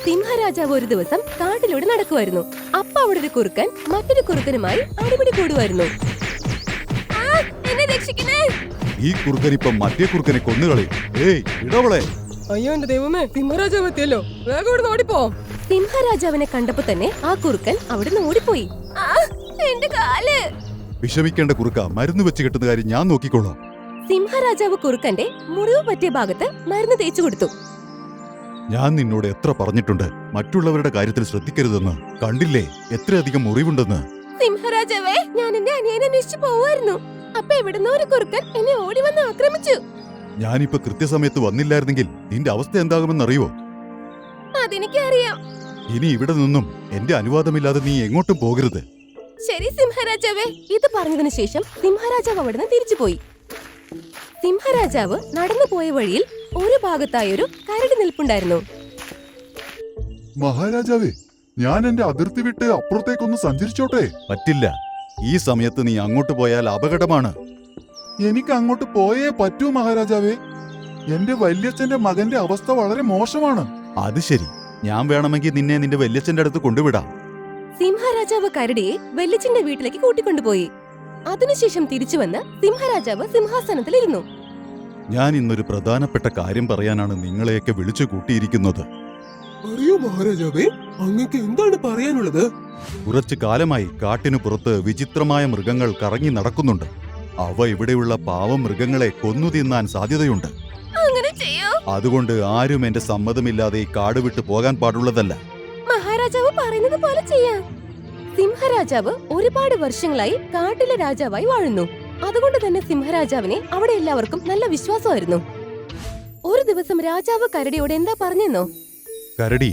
സിംഹരാജാവ് ഒരു ദിവസം കാട്ടിലൂടെ നടക്കുമായിരുന്നു. അപ്പൊ അവിടെ ഒരു കുറുക്കൻ മറ്റൊരു കുറുക്കനുമായി അടിപിടി കൂടുമായിരുന്നു. ഈ കുറുക്കൻ ഇപ്പൊ മറ്റേ കുറുക്കനെ കൊന്നുകളി. ഏയ് ഇടവളെ! അയ്യോ എന്റെ ദൈവമേ, സിംഹരാജാവ് എത്തിയല്ലോ, വേഗം ഓടിപ്പോ. സിംഹരാജാവിനെ കണ്ടപ്പോ തന്നെ ആ കുറുക്കൻ അവിടുന്ന് ഓടിപ്പോയി. എന്റെ കാല്! വിഷമിക്കേണ്ട കുറുക്ക, മരുന്ന് വെച്ച് കെട്ടുന്ന കാര്യം ഞാൻ നോക്കിക്കോളാം. സിംഹരാജാവ് കുറുക്കന്റെ മുറിവ് പറ്റിയ ഭാഗത്ത് മരുന്ന് തേച്ചു കൊടുത്തു. ഞാൻ നിന്നോട് എത്ര പറഞ്ഞിട്ടുണ്ട് മറ്റുള്ളവരുടെ കാര്യത്തിൽ ശ്രദ്ധിക്കരുതെന്ന്. കണ്ടില്ലേ എത്രയധികം മുറിവുണ്ടെന്ന്. സിംഹരാജാവേ, ഞാൻ എന്റെ അനിയനെ അന്വേഷിച്ചു പോവായിരുന്നു. അപ്പൊ എവിടുന്നോ ഒരു കുറുക്കൻ എന്നെ ഓടി വന്ന് ആക്രമിച്ചു. ഞാനിപ്പോ കൃത്യസമയത്ത് വന്നില്ലായിരുന്നെങ്കിൽ നിന്റെ അവസ്ഥ എന്താകുമെന്നറിയോ? അതെനിക്കറിയാം. ഇനി ഇവിടെ നിന്നും എന്റെ അനുവാദമില്ലാതെ നീ എങ്ങോട്ടും പോകരുത്. ശരി സിംഹരാജാവേ. ഇത് പറഞ്ഞതിനു ശേഷം സിംഹരാജാവ് അവിടുന്ന് തിരിച്ചുപോയി. സിംഹരാജാവ് നടന്നു പോയ വഴിയിൽ ഒരു ഭാഗത്തായൊരു കരടി നിൽപ്പുണ്ടായിരുന്നു. മഹാരാജാവേ, ഞാൻ എന്റെ അതിർത്തി വിട്ട് അപ്പുറത്തേക്കൊന്ന് സഞ്ചരിച്ചോട്ടെ? പറ്റില്ല. ഈ സമയത്ത് നീ അങ്ങോട്ട് പോയാൽ അപകടമാണ്. എനിക്ക് അങ്ങോട്ട് പോയേ പറ്റൂ മഹാരാജാവേ. എന്റെ വല്യച്ഛന്റെ മകന്റെ അവസ്ഥ വളരെ മോശമാണ്. അത് ശരി, ഞാൻ വേണമെങ്കിൽ നിന്നെ നിന്റെ വല്യച്ഛന്റെ അടുത്ത് കൊണ്ടുവിടാം. സിംഹരാജാവ് കരടിയെ വല്യച്ഛന്റെ വീട്ടിലേക്ക് കൂട്ടിക്കൊണ്ടുപോയി. അതിനുശേഷം തിരിച്ചുവന്ന് സിംഹരാജാവ് സിംഹാസനത്തിലിരുന്നു. ഞാൻ ഇന്നൊരു പ്രധാനപ്പെട്ട കാര്യം പറയാനാണ് നിങ്ങളെയൊക്കെ വിളിച്ചു കൂട്ടിയിരിക്കുന്നത്. അറിയോ മഹാരാജാവേ, അങ്ങക്ക് എന്താണ് പറയാനുള്ളത്? കുറച്ചു കാലമായി കാട്ടിനു പുറത്ത് വിചിത്രമായ മൃഗങ്ങൾ കറങ്ങി നടക്കുന്നുണ്ട്. അവ ഇവിടെയുള്ള പാവം മൃഗങ്ങളെ കൊന്നു തിന്നാൻ സാധ്യതയുണ്ട്. അതുകൊണ്ട് ആരും എന്റെ സമ്മതമില്ലാതെ ഈ കാട് വിട്ടു പോകാൻ പാടുള്ളതല്ല. മഹാരാജാവ് പറയുന്നത് പോലെ ചെയ്യാം. സിംഹരാജാവ് ഒരുപാട് വർഷങ്ങളായി കാട്ടിലെ രാജാവായി വാഴുന്നു. അതുകൊണ്ട് തന്നെ സിംഹരാജാവിനെ അവിടെ എല്ലാവർക്കും നല്ല വിശ്വാസമായിരുന്നു. ഒരു ദിവസം രാജാവ് കരടിയോട് എന്താ പറഞ്ഞെന്നോ? കരടി,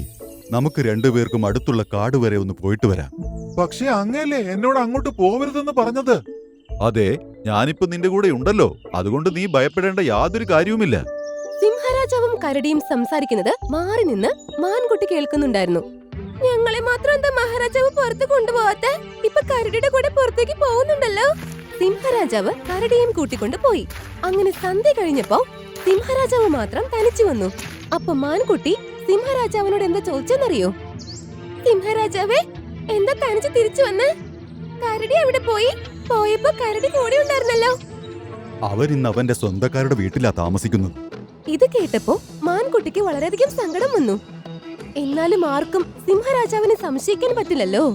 നമുക്ക് രണ്ടുപേർക്കും അടുത്തുള്ള കാട് വരെ ഒന്ന് പോയിട്ട് വരാം. പക്ഷേ അങ്ങല്ലേ എന്നോട് അങ്ങോട്ട് പോവരുതെന്ന് പറഞ്ഞത്? അതെ, ഞാനിപ്പോ നിന്റെ കൂടെ ഉണ്ടല്ലോ, അതുകൊണ്ട് നീ ഭയപ്പെടേണ്ട യാതൊരു കാര്യവുമില്ല. സിംഹരാജാവും കരടിയും സംസാരിക്കുന്നത് മാറി നിന്ന് മാൻകുട്ടി കേൾക്കുന്നുണ്ടായിരുന്നു. ഞങ്ങളെ മാത്രം എന്താ മഹാരാജാവ് പുറത്ത് കൊണ്ടുപോവാത്ത? ഇപ്പൊ കരടിയുടെ കൂടെ പുറത്തേക്ക് പോകുന്നുണ്ടല്ലോ. സിംഹരാജാവ് കരടിയും കൂട്ടിക്കൊണ്ട് പോയി. അങ്ങനെ സന്ധ്യ കഴിഞ്ഞപ്പോ സിംഹരാജാവ് മാത്രം തനിച്ചു വന്നു. അപ്പൊ മാൻകുട്ടി സിംഹരാജാവിനോട് എന്താ ചോദിച്ചെന്നറിയോ? സിംഹരാജാവേ, എന്താ തനിച്ച് തിരിച്ചു വന്ന്? കരടി എവിടെ പോയി? പോയപ്പോ കരടി കൂടെ ഉണ്ടായിരുന്നല്ലോ. അവരിന്ന് അവന്റെ സ്വന്തക്കാരുടെ വീട്ടിലാ താമസിക്കുന്നത്. ഇത് കേട്ടപ്പോ മാൻകുട്ടിക്ക് വളരെയധികം സങ്കടം വന്നു. എന്നാലും ആർക്കും സിംഹരാജാവിനെ സംശയിക്കാൻ പറ്റില്ലല്ലോ.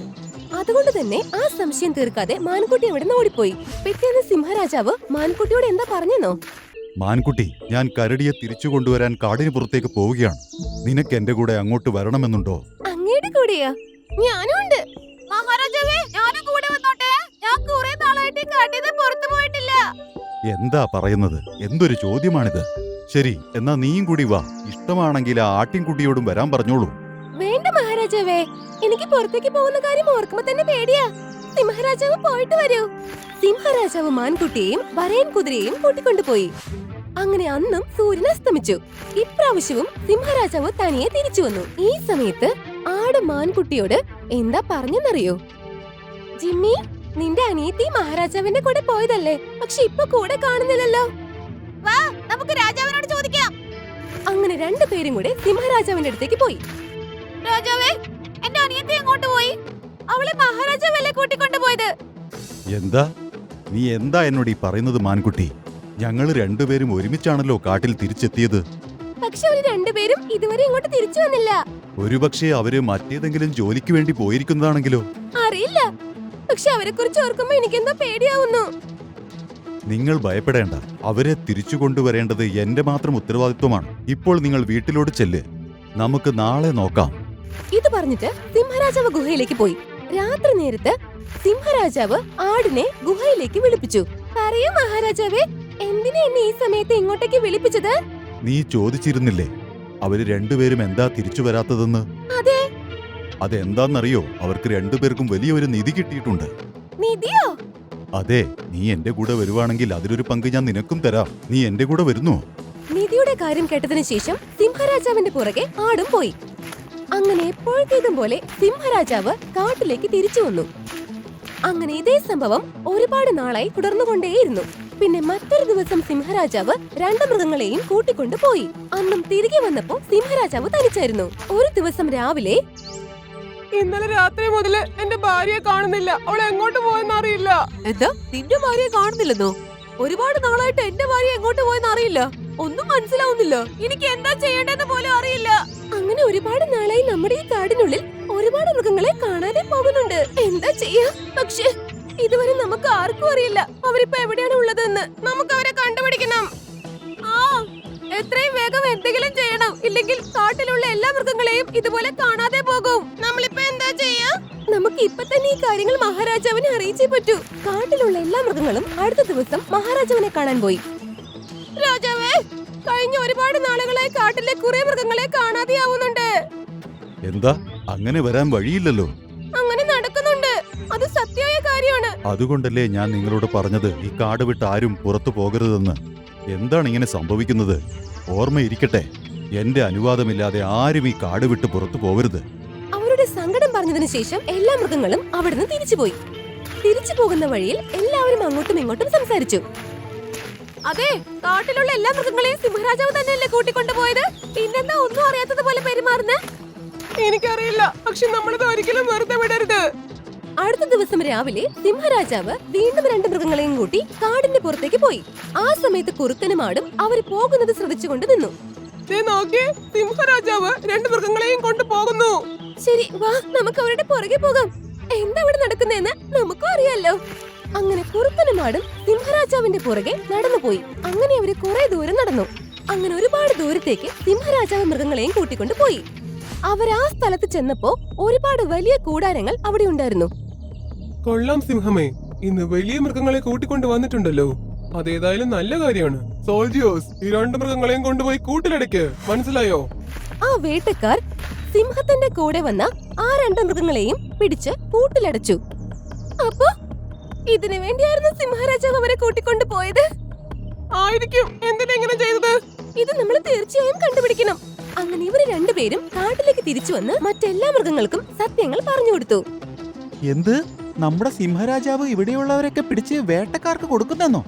അതുകൊണ്ട് തന്നെ ആ സംശയം തീർക്കാതെ മാൻകുട്ടി അവിടെ നിന്ന് ഓടിപ്പോയി. പിറ്റേന്ന് സിംഹരാജാവ് മാൻകുട്ടിയോട് എന്താ പറഞ്ഞെന്നോ? മാൻകുട്ടി, ഞാൻ കരടിയെ തിരിച്ചു കൊണ്ടുവരാൻ കാടിന് പുറത്തേക്ക് പോവുകയാണ്. നിനക്ക് എന്റെ കൂടെ അങ്ങോട്ട് വരണമെന്നുണ്ടോ? അങ്ങയുടെ കൂടെയാ? ഞാനും ഉണ്ട് മഹാരാജാവേ, ഞാനും കൂടെ വന്നോട്ടെ. ഞാൻ കുറെ നാളായിട്ട് കാട്ടിന്ന് പുറത്തു പോയിട്ടില്ല. എന്താ പറയുന്നത്? എന്തൊരു ചോദ്യമാണിത്? ശരി, എന്നാ നീയും കൂടി വാ. ഇഷ്ടമാണെങ്കിൽ ആ ആട്ടിൻകുട്ടിയോടും വരാൻ പറഞ്ഞോളൂ. വേണ്ട മഹാരാജാവേ, എനിക്ക് പുറത്തേക്ക് പോകുന്ന കാര്യം ഓർക്കുമ്പോ തന്നെ പേടിയാ. സിംഹരാജാവ് പോയിട്ട് വരൂ. സിംഹരാജാവ് മാൻകുട്ടിയെയും വരയൻ കുതിരയെയും കൂട്ടിക്കൊണ്ടുപോയി. അങ്ങനെ അന്നും സൂര്യൻ അസ്തമിച്ചു. ഇപ്രാവശ്യവും സിംഹരാജാവ് തനിയെ തിരിച്ചു വന്നു. ഈ സമയത്ത് ആട് മാൻകുട്ടിയോട് എന്താ പറഞ്ഞെന്നറിയോ? ജിമ്മി, നിന്റെ അനിയത്തി മഹാരാജാവിന്റെ കൂടെ പോയതല്ലേ, പക്ഷെ ഇപ്പൊ കൂടെ കാണുന്നില്ലല്ലോ. വാ, നമുക്ക് രാജാവിനോട് ചോദിക്കാം. അങ്ങനെ രണ്ടുപേരും കൂടെ സിംഹരാജാവിന്റെ അടുത്തേക്ക് പോയി. രാജാവേ, എന്റെ അനിയത്തി എങ്ങോട്ട് പോയി? അവളെ മഹാരാജാവല്ലേ കൂട്ടിക്കൊണ്ടുപോയത്? നീ എന്താ എന്നോട് ഈ പറയുന്നത് മാൻകുട്ടി? ഞങ്ങള് രണ്ടുപേരും ഒരുമിച്ചാണല്ലോ കാട്ടിൽ തിരിച്ചെത്തിയത്. പക്ഷെ അവര് രണ്ടുപേരും ഇതുവരെ ഇങ്ങോട്ട് തിരിച്ചു വന്നില്ല. ഒരുപക്ഷെ അവര് മറ്റേതെങ്കിലും ജോലിക്ക് വേണ്ടി പോയിരിക്കുന്നതാണെങ്കിലോ? അറിയില്ല, പക്ഷെ അവരെ കുറിച്ച് ഓർക്കുമ്പോ എനിക്കെന്തോ പേടിയാവുന്നു. നിങ്ങൾ ഭയപ്പെടേണ്ട. അവരെ തിരിച്ചു കൊണ്ടുവരേണ്ടത് എന്റെ മാത്രം ഉത്തരവാദിത്വമാണ്. ഇപ്പോൾ നിങ്ങൾ വീട്ടിലോട്ട് ചെല്ല്. നമുക്ക് നാളെ നോക്കാം. ഇത് പറഞ്ഞിട്ട് സിംഹരാജാവ് ഗുഹയിലേക്ക് പോയി. രാത്രി നേരത്ത് സിംഹരാജാവ് ആടിനെ ഗുഹയിലേക്ക് വിളിപ്പിച്ചു. പറയൂ മഹാരാജാവേ, എന്തിനാ എന്നെ ഈ സമയത്ത് ഇങ്ങോട്ടേക്ക് വിളിപ്പിച്ചത്? നീ ചോദിച്ചിരുന്നില്ലേ അവര് രണ്ടുപേരും എന്താ തിരിച്ചു വരാത്തതെന്ന്? അതെ. അതെന്താന്നറിയോ? അവർക്ക് രണ്ടുപേർക്കും വലിയൊരു നിധി കിട്ടിയിട്ടുണ്ട്. നിധിയോ? അതെ, നീ എന്റെ കൂടെ വരുവാണെങ്കിൽ അതിലൊരു പങ്ക് ഞാൻ നിനക്കും തരാം. നീ എന്റെ കൂടെ വരുന്നോ? നിധിയുടെ കാര്യം കേട്ടതിനു ശേഷം സിംഹരാജാവിന്റെ പുറകെ ആടും പോയി. അങ്ങനെ എപ്പോഴത്തേക്കും പോലെ സിംഹരാജാവ് കാട്ടിലേക്ക് തിരിച്ചു വന്നു. അങ്ങനെ ഇതേ സംഭവം ഒരുപാട് നാളായി തുടർന്നുകൊണ്ടേയിരുന്നു. പിന്നെ മറ്റൊരു ദിവസം സിംഹരാജാവ് രണ്ട് മൃഗങ്ങളെയും കൂട്ടിക്കൊണ്ടു പോയി. അന്നും തിരികെ വന്നപ്പോ സിംഹരാജാവ് തനിച്ചായിരുന്നു. ഒരു ദിവസം രാവിലെ, ഇന്നലെ രാത്രി മുതല് എന്റെ ഭാര്യയെ കാണുന്നില്ല. അവൾ എങ്ങോട്ട് പോയെന്ന് അറിയില്ല. എന്താ നിന്റെ ഭാര്യയെ കാണുന്നില്ലെന്നോ? ഒരുപാട് നാളായിട്ട് എന്റെ ഭാര്യ എങ്ങോട്ട് പോയെന്ന് അറിയില്ല. ഒന്നും മനസ്സിലാവുന്നില്ല. എനിക്ക് എന്താ ചെയ്യേണ്ടതെന്ന് പോലും അറിയില്ല. അങ്ങനെ ഒരുപാട് നാളായി നമ്മുടെ ഈ കാടിനുള്ളിൽ ഒരുപാട് മൃഗങ്ങളെ കാണാതെ പോകുന്നുണ്ട്. എന്താ ചെയ്യാ? പക്ഷേ ഇതുവരെ നമുക്ക് ആർക്കും അറിയില്ല അവരിപ്പോ എവിടെയാണ് ഉള്ളതെന്ന്. നമുക്ക് അവരെ കണ്ടുപിടിക്കണം. എത്രയും വേഗം എന്തെങ്കിലും ചെയ്യണം. ഇല്ലെങ്കിൽ കാട്ടിലുള്ള എല്ലാ മൃഗങ്ങളെയും ഇതുപോലെ കാണാതെ പോകും. നമ്മളിപ്പോ എന്താ ചെയ്യാ? നമുക്ക് ഇപ്പൊ തന്നെ ഈ കാര്യങ്ങൾ മഹാരാജാവിനെ അറിയിച്ചേ പറ്റൂ. കാട്ടിലുള്ള എല്ലാ മൃഗങ്ങളും അടുത്ത ദിവസം മഹാരാജാവിനെ കാണാൻ പോയി. രാജാവേ, കഴിഞ്ഞ ഒരുപാട് നാളുകളായി കാട്ടിലെ കുറെ മൃഗങ്ങളെ കാണാതെയാവുന്നുണ്ട്. എന്താ അങ്ങനെ വരാൻ വഴിയില്ലല്ലോ? അങ്ങനെ നടക്കുന്നുണ്ട്. അത് സത്യമായ കാര്യമാണ്. അതുകൊണ്ടല്ലേ ഞാൻ നിങ്ങളോട് പറഞ്ഞത് ഈ കാട് വിട്ട് ആരും പുറത്തു പോകരുതെന്ന്. എന്താണ് ഇങ്ങനെ സംഭവിക്കുന്നത്? ഓർമ്മയിരിക്കട്ടെ, എന്റെ അനുവാദമില്ലാതെ ആരും ഈ കാട് വിട്ട് പുറത്തു പോകരുത്. അവരുടെ സങ്കടം പറഞ്ഞതിന് ശേഷം എല്ലാ മൃഗങ്ങളും അവിടുന്ന് തിരിച്ചുപോയി. തിരിച്ചു പോകുന്ന വഴിയിൽ എല്ലാവരും അങ്ങോട്ടും ഇങ്ങോട്ടും സംസാരിച്ചു. അതെ, കാട്ടിലുള്ള എല്ലാ മൃഗങ്ങളെയും സിംഹരാജാവ് തന്നെയല്ലേ കൂട്ടിക്കൊണ്ടുപോയത്? പിന്നെന്താ ഒന്നും അറിയാത്തതുപോലെ പെരുമാറുന്നത്? എനിക്കറിയില്ല, പക്ഷെ നമ്മളിത് ഒരിക്കലും വെറുതെ വിടരുത്. അടുത്ത ദിവസം രാവിലെ സിംഹരാജാവ് വീണ്ടും രണ്ട് മൃഗങ്ങളെയും കൂട്ടി കാടിന്റെ പുറത്തേക്ക് പോയി. ആ സമയത്ത് കുറുക്കനും ആടും അവർ പോകുന്നത് ശ്രദ്ധിച്ചുകൊണ്ട് നിന്നു. നോക്കിയേ, സിംഹരാജാവ് രണ്ട് മൃഗങ്ങളെയും കൊണ്ട് പോകുന്നു. ശരി, വാ നമുക്ക് അവരുടെ പുറകെ പോകാം. എന്താ ഇവിടെ നടക്കുന്നതെന്ന് നമുക്കും അറിയാലോ. അങ്ങനെ കുറുക്കനും ആടും സിംഹരാജാവിന്റെ പുറകെ നടന്നുപോയി. അങ്ങനെ അവര് കുറെ ദൂരം നടന്നു. അങ്ങനെ ഒരുപാട് ദൂരത്തേക്ക് സിംഹരാജാവ് മൃഗങ്ങളെയും കൂട്ടിക്കൊണ്ട് പോയി. അവർ ആ സ്ഥലത്ത് ചെന്നപ്പോ ഒരുപാട് വലിയ കൂടാരങ്ങൾ അവിടെ ഉണ്ടായിരുന്നു. കൊള്ളാം സിംഹമേ, ഇന്ന് വലിയ മൃഗങ്ങളെ കൂട്ടിക്കൊണ്ട് വന്നിട്ടുണ്ടല്ലോ. അതേതായാലും നല്ല കാര്യമാണ്. സോൾജിയേഴ്സ്, ഈ രണ്ട് മൃഗങ്ങളെയും കൊണ്ടുപോയി കൂട്ടിലടയ്ക്ക്. മനസ്സിലായോ? ആ വേട്ടക്കാർ സിംഹത്തിന്റെ കൂടെ വന്ന ആ രണ്ട് മൃഗങ്ങളെയും പിടിച്ച് കൂട്ടിലടച്ചു. അപ്പോ ഇതിനു വേണ്ടിയായിരുന്നു സിംഹരാജാവ് അവരെ കൂട്ടിക്കൊണ്ടു പോയത്. ആയിരിക്കും. എന്തിനാ ഇങ്ങനെ ചെയ്തത്? ഇത് നമ്മൾ തീർച്ചയായും കണ്ടുപിടിക്കണം. അങ്ങനെ ഇവര് രണ്ടുപേരും കാട്ടിലേക്ക് തിരിച്ചു വന്ന് മറ്റെല്ലാ മൃഗങ്ങൾക്കും സത്യങ്ങൾ പറഞ്ഞു കൊടുത്തു. എന്ത്? നമ്മുടെ സിംഹരാജാവ് ഇവിടെയുള്ളവരൊക്കെ പിടിച്ച് വേട്ടക്കാർക്ക് കൊടുക്കുന്നെന്നോ?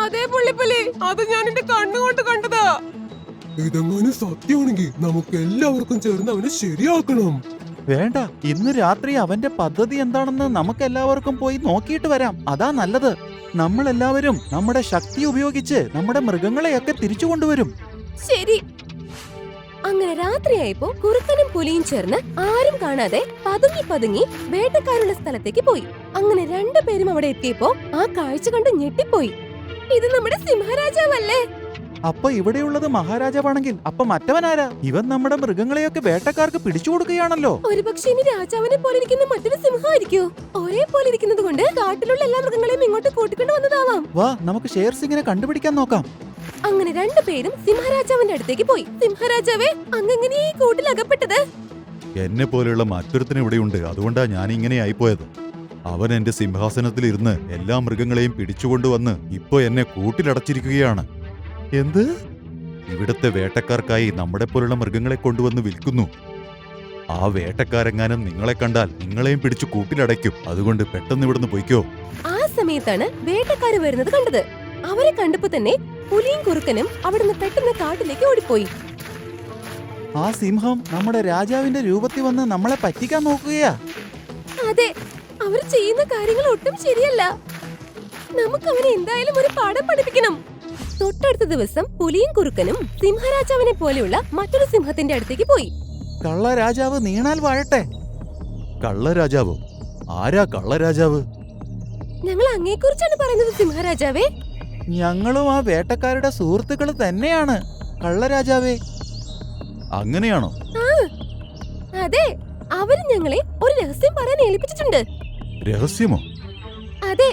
അതേ പുള്ളിപ്പലി, അത് ഞാൻ എന്റെ കണ്ണുകൊണ്ട് കണ്ടതാ. ഇതെങ്ങനെ സത്യമാണെങ്കിൽ നമുക്ക് എല്ലാവർക്കും ചേർന്ന് അവനെ ശരിയാക്കണം. വേണ്ട, ഇന്ന് രാത്രി അവന്റെ പദ്ധതി എന്താണെന്ന് നമുക്ക് എല്ലാവർക്കും പോയി നോക്കിയിട്ട് വരാം. അതാ നല്ലത്. നമ്മളെല്ലാവരും നമ്മുടെ ശക്തി ഉപയോഗിച്ച് നമ്മുടെ മൃഗങ്ങളെയൊക്കെ തിരിച്ചു കൊണ്ടുവരും. ശരി. അങ്ങനെ രാത്രിയായപ്പോ കുറുക്കനും പുലിയും ചേർന്ന് ആരും കാണാതെ പതുങ്ങി പതുങ്ങി വേട്ടക്കാരുള്ള സ്ഥലത്തേക്ക് പോയി. അങ്ങനെ രണ്ടുപേരും അവിടെ എത്തിയപ്പോ ആ കാഴ്ച കണ്ട് ഞെട്ടിപ്പോയി. ഇത് നമ്മുടെ സിംഹരാജാവല്ലേ? അപ്പൊ ഇവിടെയുള്ളത് മഹാരാജാവാണെങ്കിൽ അപ്പൊ മറ്റവനാരാ? ഇവൻ നമ്മുടെ മൃഗങ്ങളെയൊക്കെ വേട്ടക്കാർക്ക് പിടിച്ചു കൊടുക്കുകയാണല്ലോ. ഒരുപക്ഷെ ഇനി രാജാവിനെ പോലെ ഇരിക്കുന്ന മറ്റൊരു സിംഹമായിരിക്കോ? ഒരേ പോലെ ഇരിക്കുന്നത് കൊണ്ട് കാട്ടിലുള്ള എല്ലാ മൃഗങ്ങളെയും ഇങ്ങോട്ട് കൂട്ടിക്കൊണ്ട് വന്നതാവാം. വാ, നമുക്ക് ഷേർ സിംഗിനെ കണ്ടുപിടിക്കാൻ നോക്കാം. അങ്ങനെ രണ്ടുപേരും സിംഹരാജാവിന്റെ അടുത്തേക്ക് പോയി. സിംഹരാജാവേ, അങ്ങെങ്ങനെയാ ഈ കൂട്ടിൽ അകപ്പെട്ടത്? എന്നെ പോലെയുള്ള മറ്റൊരുത്തിന് ഇവിടെയുണ്ട്. അതുകൊണ്ടാ ഞാൻ ഇങ്ങനെ ആയിപ്പോയത്. അവൻ എന്റെ സിംഹാസനത്തിൽ ഇരുന്ന് എല്ലാ മൃഗങ്ങളെയും പിടിച്ചുകൊണ്ടുവന്ന് ഇപ്പൊ എന്നെ കൂട്ടിലടച്ചിരിക്കുകയാണ്. എന്ത്? ഇവിടത്തെ വേട്ടക്കാർക്കായി നമ്മുടെ പോലുള്ള മൃഗങ്ങളെ കൊണ്ടുവന്ന് വിൽക്കുന്നു. ആ വേട്ടക്കാരെങ്ങാനും നിങ്ങളെ കണ്ടാൽ നിങ്ങളെയും പിടിച്ചു കൂട്ടിലടയ്ക്കും. അതുകൊണ്ട് പെട്ടെന്ന് ഇവിടുന്ന് പൊയ്ക്കോ. ആ സമയത്താണ് വേട്ടക്കാര് വരുന്നത് കണ്ടത്. അവരെ കണ്ടപ്പോ തന്നെ പുലിയും കുറുക്കനും അവിടുന്ന് പെട്ടെന്ന് കാട്ടിലേക്ക് ഓടിപ്പോയി. ആ സിംഹം നമ്മുടെ രാജാവിന്റെ രൂപത്തിൽ വന്ന് നമ്മളെ പറ്റിക്കാൻ നോക്കുകയാ. അതെ, അവർ ചെയ്യുന്ന കാര്യങ്ങൾ ഒട്ടും ശരിയല്ല. നമുക്ക് അവനെ എന്തായാലും ഒരു പാഠം പഠിപ്പിക്കണം. തൊട്ടടുത്ത ദിവസം പുലിയും കുറുക്കനും സിംഹരാജാവിനെ പോലെയുള്ള മറ്റൊരു സിംഹത്തിന്റെ അടുത്തേക്ക് പോയി. കള്ള രാജാവ് നീണാൽ വാഴട്ടെ. കള്ളരാജാവോ? ആരാ കള്ളരാജാവ്? ഞങ്ങൾ അങ്ങേക്കുറിച്ചാണ് പറയുന്നത് സിംഹരാജാവേ. ഞങ്ങളും ആ വേട്ടക്കാരുടെ സുഹൃത്തുക്കൾ തന്നെയാണ് കള്ളരാജാവേ. അങ്ങനെയാണോ? അതെ, അവര് ഞങ്ങളെ ഒരു രഹസ്യം പറയാൻ ഏൽപ്പിച്ചിട്ടുണ്ട്. രഹസ്യമോ? അതെ,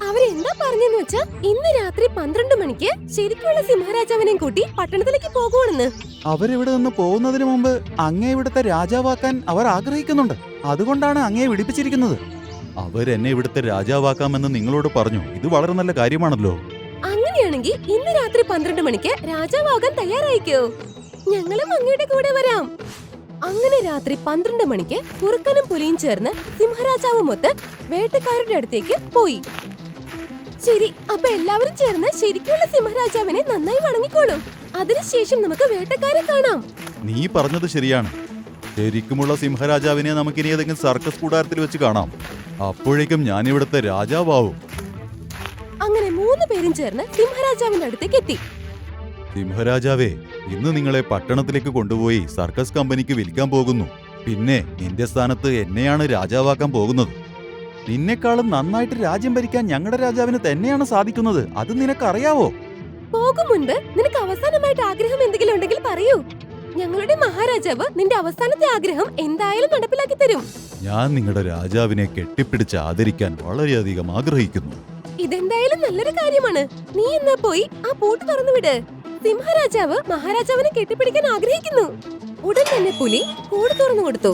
അവരെന്താ പറഞ്ഞെന്ന് വെച്ചാ ഇന്ന് രാത്രി 12 മണിക്ക് ശരിക്കുള്ള സിംഹരാജാവിനെയും കൂട്ടി പട്ടണത്തിലേക്ക് പോകുവാണെന്ന്. അവരിവിടെ നിന്ന് പോകുന്നതിന് മുമ്പ് അങ്ങേ ഇവിടുത്തെ രാജാവാക്കാൻ അവർ ആഗ്രഹിക്കുന്നുണ്ട്. അതുകൊണ്ടാണ് അങ്ങയെ വിളിപ്പിച്ചിരിക്കുന്നത്. അവരെന്നെ ഇവിടുത്തെ രാജാവാക്കാമെന്ന് നിങ്ങളോട് പറഞ്ഞു. ഇത് വളരെ നല്ല കാര്യമാണല്ലോ. അങ്ങനെയാണെങ്കിൽ ഇന്ന് രാത്രി 12 മണിക്ക് രാജാവാകാൻ തയ്യാറായിക്കോ? ഞങ്ങളും അങ്ങയുടെ കൂടെ വരാം. അങ്ങനെ രാത്രി 12 മണിക്ക് കുറുക്കനും പുലിയും ചേർന്ന് സിംഹരാജാവുമൊത്ത് വേട്ടക്കാരുടെ അടുത്തേക്ക് പോയി. ശരി, അപ്പൊ എല്ലാവരും ചേർന്ന് ശരിക്കുള്ള സിംഹരാജാവിനെ നന്നായി വണങ്ങിക്കോളും. അതിനുശേഷം നമുക്ക് വേട്ടക്കാരെ കാണാം. നീ പറഞ്ഞത് ശരിയാണ്. ശരിക്കുമുള്ള സിംഹരാജാവിനെ നമുക്കിനി ഏതെങ്കിലും സർക്കസ് കൂടാരത്തിൽ വെച്ച് കാണാം. അപ്പോഴേക്കും ഞാനിവിടുത്തെ രാജാവാവും. അങ്ങനെ 3 പേരും ചേർന്ന് സിംഹരാജാവിന്റെ അടുത്തേക്ക് എത്തി. സിംഹരാജാവേ, ഇന്ന് നിങ്ങളെ പട്ടണത്തിലേക്ക് കൊണ്ടുപോയി സർക്കസ് കമ്പനിക്ക് വിൽക്കാൻ പോകുന്നു. പിന്നെ നിന്റെ സ്ഥാനത്ത് എന്നെയാണ് രാജാവാക്കാൻ പോകുന്നത്. നിന്നെക്കാളും നന്നായിട്ട് രാജ്യം ഭരിക്കാൻ ഞങ്ങളുടെ രാജാവിന് തന്നെയാണ് സാധിക്കുന്നത്. അത് നിനക്കറിയാവോ? പോകും മുൻപ് നിനക്ക് അവസാനമായിട്ട് ആഗ്രഹം എന്തെങ്കിലും ഉണ്ടെങ്കിൽ പറയൂ. ഞങ്ങളുടെ മഹാരാജാവ് നിന്റെ അവസാനത്തെ ആഗ്രഹം എന്തായാലും നടപ്പിലാക്കി തരും. ഞാൻ നിങ്ങളുടെ രാജാവിനെ കെട്ടിപ്പിടിച്ച് ആദരിക്കാൻ വളരെയധികം ആഗ്രഹിക്കുന്നു. ഇതെന്തായാലും നല്ലൊരു കാര്യമാണ്. നീ എന്നാ പോയി ആ പൂട്ട് തുറന്നുവിട്. സിംഹരാജാവ് മഹാരാജാവിനെ കെട്ടിപ്പിടിക്കാൻ ആഗ്രഹിക്കുന്നു. ഉടൻ തന്നെ പുലി കൂട് തുറന്നു കൊടുത്തു.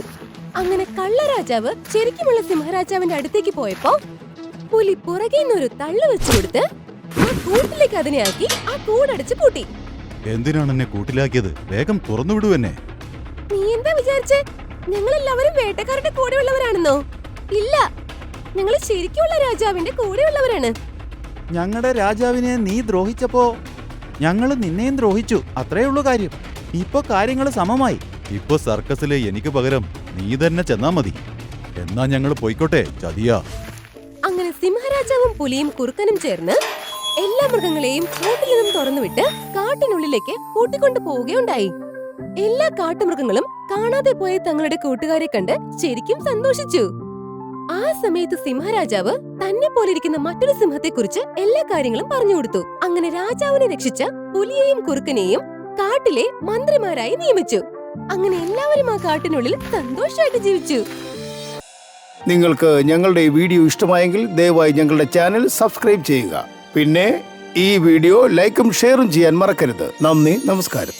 അങ്ങനെ കള്ളരാജാവ് ശരിക്കുമുള്ള സിംഹരാജാവിന്റെ അടുത്തേക്ക് പോയപ്പോ പുലി പുറകെ നിന്നൊരു തള്ളു വെച്ചു കൊടുത്ത് ആ കൂട്ടിലേക്ക് അതിനെ ആക്കി ആ കൂടടച്ച് പൂട്ടി. എന്തിനാണ് എന്നെ കൂട്ടിലാക്കിയത്? വേഗം തുറന്നുവിടൂ എന്നെ. നീ എന്താ വിചാരിച്ചേ? ഞങ്ങളെല്ലാവരും വേട്ടക്കാരുടെ കൂടെയുള്ളവരാണെന്നോ? ഇല്ല, ഞങ്ങൾ ശരിക്കുള്ള രാജാവിന്റെ കൂടെയുള്ളവരാണ്. ഞങ്ങളുടെ രാജാവിനെ നീ ദ്രോഹിച്ചപ്പോ ഞങ്ങൾ നിന്നെയും ദ്രോഹിച്ചു. അത്രേ ഉള്ളൂ കാര്യം. ഇപ്പൊ കാര്യങ്ങൾ സമമായി. ഇപ്പൊ സർക്കസിലെ എനിക്ക് പകരം നീ തന്നെ ചെന്നാ മതി. എന്നാ ഞങ്ങൾ പോയിക്കോട്ടെ ചതിയാ. അങ്ങനെ സിംഹരാജാവും പുലിയും കുറുക്കനും ചേർന്ന് എല്ലാ മൃഗങ്ങളെയും കൂട്ടിൽ നിന്നും തുറന്നുവിട്ട് കാട്ടിനുള്ളിലേക്ക് കൂട്ടിക്കൊണ്ടു പോവുകയുണ്ടായി. എല്ലാ കാട്ടുമൃഗങ്ങളും കാണാതെ പോയ തങ്ങളുടെ കൂട്ടുകാരെ കണ്ട് ശരിക്കും സന്തോഷിച്ചു. ആ സമയത്ത് സിംഹരാജാവ് തന്നെ പോലിരിക്കുന്ന മറ്റൊരു സിംഹത്തെക്കുറിച്ച് എല്ലാ കാര്യങ്ങളും പറഞ്ഞുകൊടുത്തു. അങ്ങനെ രാജാവിനെ രക്ഷിച്ച പുലിയെയും കുറുക്കനെയും കാട്ടിലെ മന്ത്രിമാരായി നിയമിച്ചു. അങ്ങനെ എല്ലാവരും ആ കാട്ടിനുള്ളിൽ സന്തോഷമായിട്ട് ജീവിച്ചു. നിങ്ങൾക്ക് ഞങ്ങളുടെ ഈ വീഡിയോ ഇഷ്ടമായെങ്കിൽ ദയവായി ഞങ്ങളുടെ ചാനൽ സബ്സ്ക്രൈബ് ചെയ്യുക. പിന്നെ ഈ വീഡിയോ ലൈക്കും ഷെയറും ചെയ്യാൻ മറക്കരുത്. നന്ദി, നമസ്കാരം.